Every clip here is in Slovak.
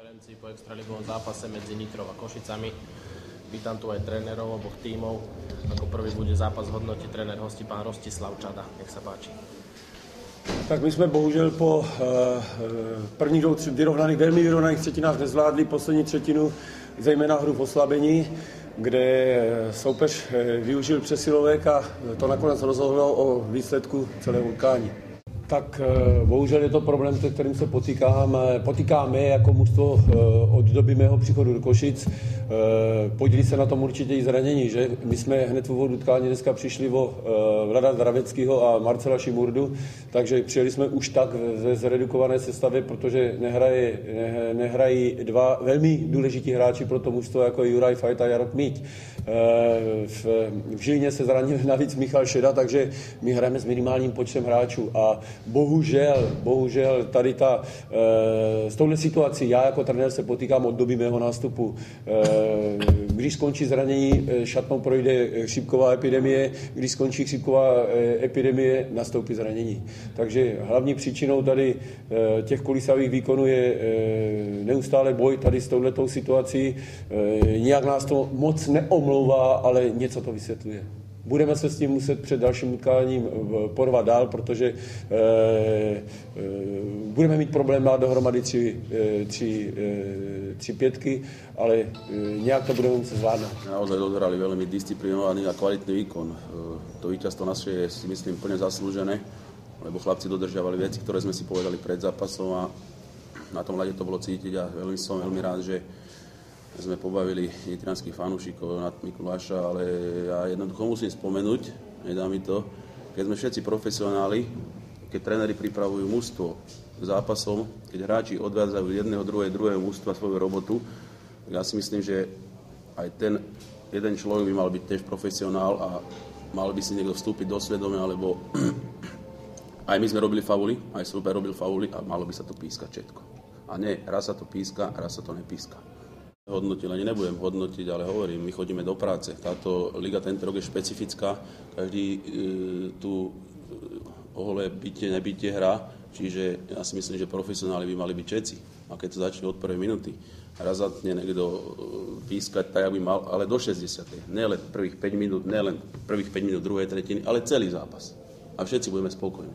konferencii po extraligovom zápase medzi Nitrou a Košicami. Vítam tu aj trénerov oboch tímov. Ako prvý bude zápas hodnotiť tréner hostí pán Rostislav Čada. Nech sa páči. Tak my jsme bohužel po prvních dvou velmi vyrovnaných třetinách nezvládli poslední třetinu, zejména hru v oslabení, kde soupeř využil přesilovek a to nakonec rozhodlo o výsledku celého utkání. Tak bohužel je to problém, se kterým se potýkáme jako mužstvo od doby mého příchodu do Košic. Podílí se na tom určitě i zranění, že? My jsme hned v úvodu utkání dneska přišli o Vlada Draveckého a Marcela Šimurdu, takže přijeli jsme už tak ve zredukované sestavě, protože nehrají dva velmi důležití hráči pro to mužstvo, jako Juraj Fajt a Jarok Míť. V Žilině se zranil navíc Michal Šeda, takže my hrajeme s minimálním počtem hráčů a bohužel tady s touhle situací já jako trenér se potýkám od doby mého nástupu. Když skončí zranění, šatnou projde chřipková epidemie, když skončí chřipková epidemie, nastoupí zranění. Takže hlavní příčinou tady těch kolísavých výkonů je neustále boj tady s touhletou situací. Nijak nás to moc neomlouvá, ale něco to vysvětluje. Budeme se s tím muset před dalším utkáním porvat dál, protože budeme mít problém dát dohromady tři pětky, ale nějak to budeme muset zvládnout. Naozaj dohrali veľmi disciplinovaný a kvalitný výkon. To víťazstvo naše je, si myslím, plne zaslúžené, lebo chlapci dodržiavali veci, ktoré sme si povedali pred zápasom a na tom ľade to bolo cítiť a som veľmi rád, že sme pobavili nitranských fanúšikov nad Mikuláša, ale ja jednoducho musím spomenúť, nedá mi to, keď sme všetci profesionáli, keď tréneri pripravujú mužstvo k zápasom, keď hráči odvádzajú jedného, druhého mužstva svoju robotu, ja si myslím, že aj ten jeden človek by mal byť tiež profesionál a mal by si niekto vstúpiť do svedomia, lebo aj my sme robili fauly, aj super robil fauly a malo by sa to pískať všetko. A nie, raz sa to píska, raz sa to nepíska. Hodnotil, ani nebudem hodnotiť, ale hovorím, my chodíme do práce. Táto liga tento rok je špecifická, každý tu ohole bytie, nebytie hrá, čiže ja si myslím, že profesionáli by mali byť všetci. A keď to začne od prvej minúty, razantne niekto pískať tak, aby mal, ale do 60. Nie len prvých 5 minút, nie len prvých 5 minút druhej tretiny, ale celý zápas. A všetci budeme spokojní.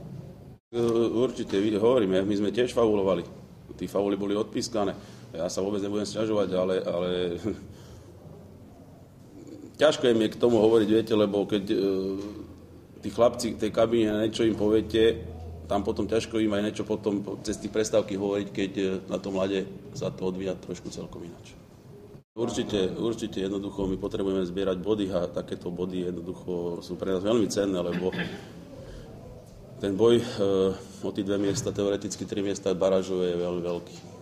Určite, hovoríme, my sme tiež faulovali. Tí fauly boli odpískané. Ja sa vôbec nebudem sťažovať, ale ťažko je mi k tomu hovoriť, viete, lebo keď tí chlapci v tej kabíne niečo im poviete, tam potom ťažko im aj niečo potom cez tých prestávky hovoriť, keď na tom ľade sa to odvíja trošku celkom ináč. Určite jednoducho my potrebujeme zbierať body a takéto body jednoducho sú pre nás veľmi cenné, lebo ten boj o tie 2 miesta, teoreticky 3 miesta barážové je veľmi veľký.